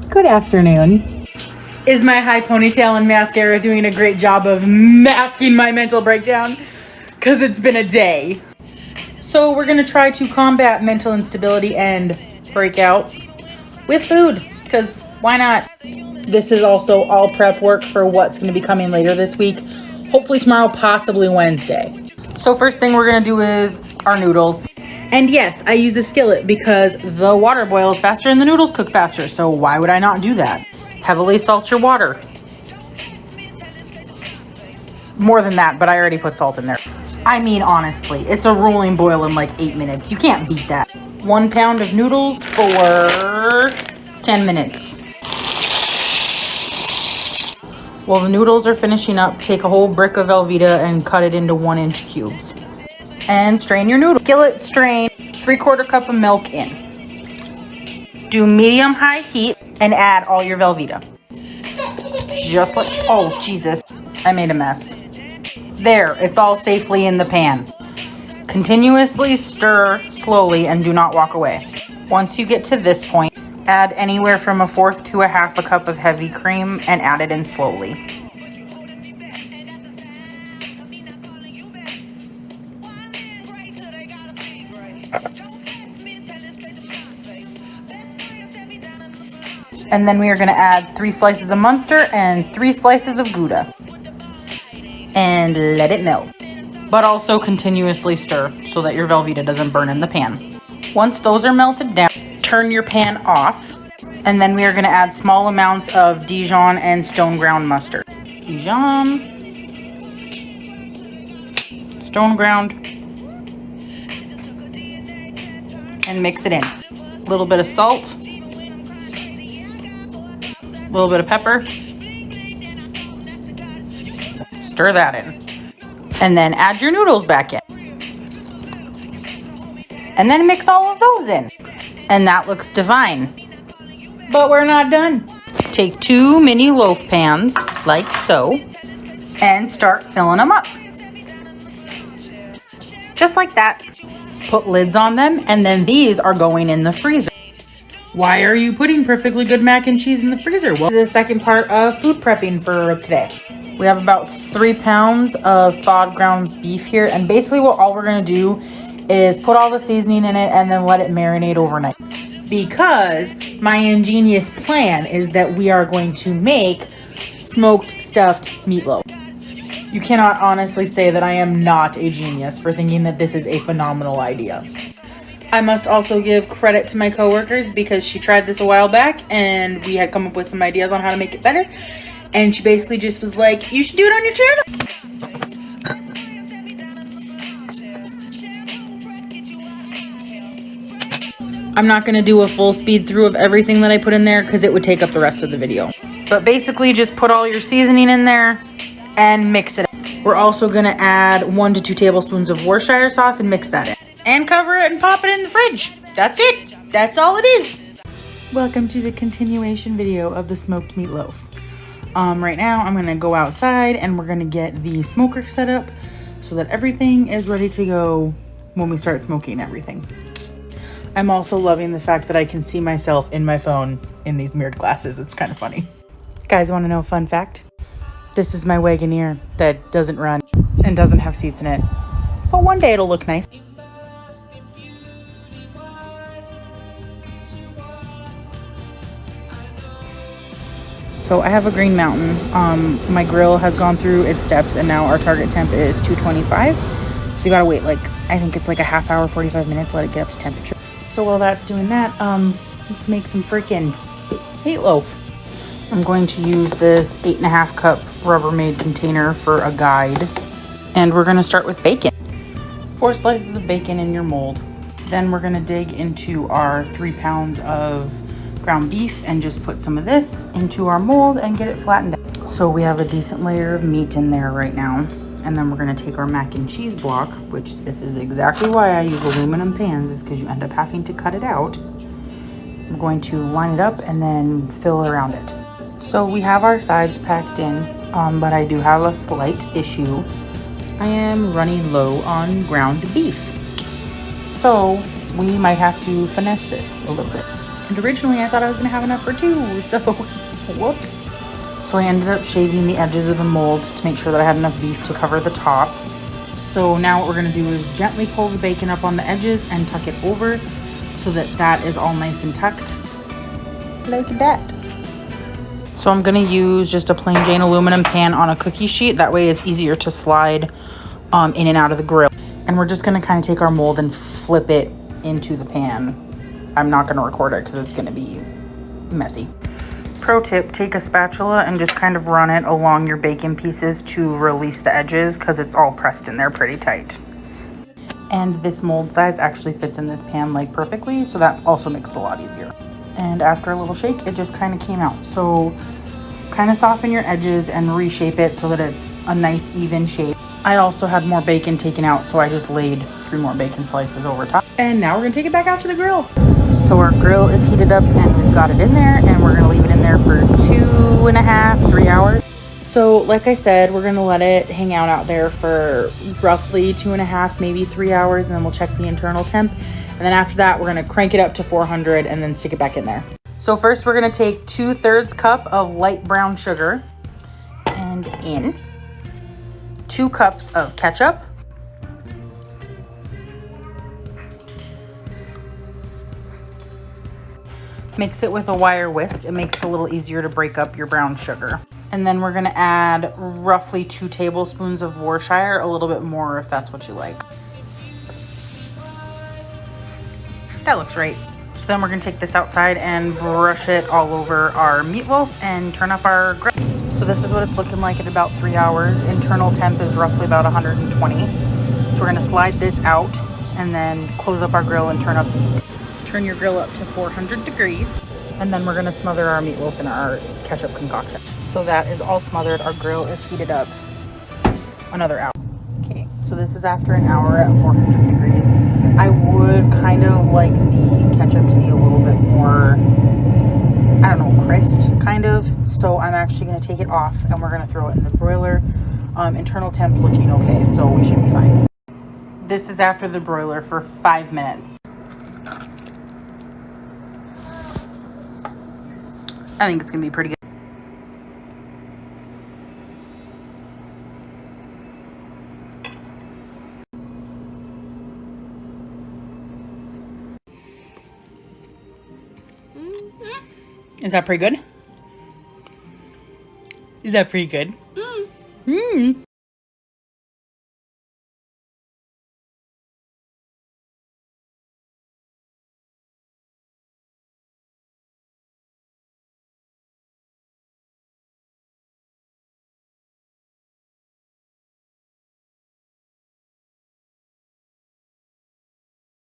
Good afternoon. Is my high ponytail and mascara doing a great job of masking my mental breakdown? Because it's been a day. So we're going to try to combat mental instability and breakouts with food. Because why not? This is also all prep work for what's going to be coming later this week. Hopefully tomorrow, possibly Wednesday. So first thing we're going to do is our noodles. And yes, I use a skillet because the water boils faster and the noodles cook faster. So why would I not do that? Heavily salt your water. More than that, but I already put salt in there. I mean, honestly, it's a rolling boil in like 8 minutes. You can't beat that. 1 pound of noodles for 10 minutes. While the noodles are finishing up, take a whole brick of Velveeta and cut it into 1-inch cubes. And strain your noodles. Skillet strain, 3/4 cup of milk in. Do medium-high heat and add all your Velveeta. Just like, oh Jesus, I made a mess. There, it's all safely in the pan. Continuously stir slowly and do not walk away. Once you get to this point, add anywhere from 1/4 to 1/2 cup of heavy cream and add it in slowly. And then we are going to add 3 slices of Munster and 3 slices of Gouda. And let it melt. But also continuously stir so that your Velveeta doesn't burn in the pan. Once those are melted down, turn your pan off. And then we are going to add small amounts of Dijon and stone ground mustard. Dijon. Stone ground. And mix it in. A little bit of salt. A little bit of pepper. Stir that in. And then add your noodles back in. And then mix all of those in. And that looks divine. But we're not done. Take 2 mini loaf pans, like so, and start filling them up. Just like that. Put lids on them, and then these are going in the freezer. Why are you putting perfectly good mac and cheese in the freezer? Well, the second part of food prepping for today. We have about 3 pounds of thawed ground beef here, and basically all we're gonna do is put all the seasoning in it and then let it marinate overnight. Because my ingenious plan is that we are going to make smoked stuffed meatloaf. You cannot honestly say that I am not a genius for thinking that this is a phenomenal idea. I must also give credit to my coworkers because she tried this a while back and we had come up with some ideas on how to make it better. And she basically just was like, you should do it on your channel. I'm not going to do a full speed through of everything that I put in there because it would take up the rest of the video. But basically just put all your seasoning in there and mix it. We're also going to add 1 to 2 tablespoons of Worcestershire sauce and mix that in. And cover it and pop it in the fridge. That's it. That's all it is. Welcome to the continuation video of the smoked meatloaf. Right now I'm going to go outside and we're going to get the smoker set up so that everything is ready to go when we start smoking everything. I'm also loving the fact that I can see myself in my phone in these mirrored glasses. It's kind of funny. Guys, want to know a fun fact? This is my Wagoneer that doesn't run and doesn't have seats in it. But one day it'll look nice. So I have a Green Mountain. My grill has gone through its steps and now our target temp is 225. So you gotta wait I think it's like a half hour, 45 minutes, let it get up to temperature. So while that's doing that, let's make some freaking meatloaf. I'm going to use this 8.5 cup Rubbermaid container for a guide. And we're gonna start with bacon. 4 slices of bacon in your mold. Then we're gonna dig into our 3 pounds of ground beef and just put some of this into our mold and get it flattened out. So we have a decent layer of meat in there right now. And then we're gonna take our mac and cheese block, which this is exactly why I use aluminum pans, is because you end up having to cut it out. I'm going to line it up and then fill around it. So we have our sides packed in, but I do have a slight issue. I am running low on ground beef. So we might have to finesse this a little bit. And originally I thought I was gonna have enough for 2, so whoops. So I ended up shaving the edges of the mold to make sure that I had enough beef to cover the top. So now what we're gonna do is gently pull the bacon up on the edges and tuck it over so that that is all nice and tucked, like that. So I'm gonna use just a plain Jane aluminum pan on a cookie sheet. That way it's easier to slide in and out of the grill. And we're just gonna kind of take our mold and flip it into the pan. I'm not gonna record it because it's gonna be messy. Pro tip, take a spatula and just kind of run it along your bacon pieces to release the edges because it's all pressed in there pretty tight. And this mold size actually fits in this pan like perfectly, so that also makes it a lot easier. And after a little shake, it just kind of came out. So kind of soften your edges and reshape it so that it's a nice even shape. I also had more bacon taken out, so I just laid 3 more bacon slices over top. And now we're gonna take it back out to the grill. So our grill is heated up and we've got it in there, and we're gonna leave it in there for 2.5, 3 hours. So like I said, we're gonna let it hang out there for roughly 2.5, maybe 3 hours, and then we'll check the internal temp. And then after that, we're gonna crank it up to 400 and then stick it back in there. So first we're gonna take 2/3 cup of light brown sugar and in 2 cups of ketchup, mix it with a wire whisk. It makes it a little easier to break up your brown sugar. And then we're gonna add roughly 2 tablespoons of Worcestershire, a little bit more if that's what you like. That looks right. So then we're gonna take this outside and brush it all over our meatloaf and turn up our grill. So this is what it's looking like at about 3 hours. Internal temp is roughly about 120. So we're gonna slide this out and then close up our grill and turn up the heat. Turn your grill up to 400 degrees. And then we're gonna smother our meatloaf in our ketchup concoction. So that is all smothered. Our grill is heated up another hour. Okay, so this is after an hour at 400 degrees. I would kind of like the ketchup to be a little bit more, I don't know, crisped kind of. So I'm actually gonna take it off and we're gonna throw it in the broiler. Internal temp looking okay, so we should be fine. This is after the broiler for 5 minutes. I think it's gonna be pretty good. Is that pretty good? Is that pretty good?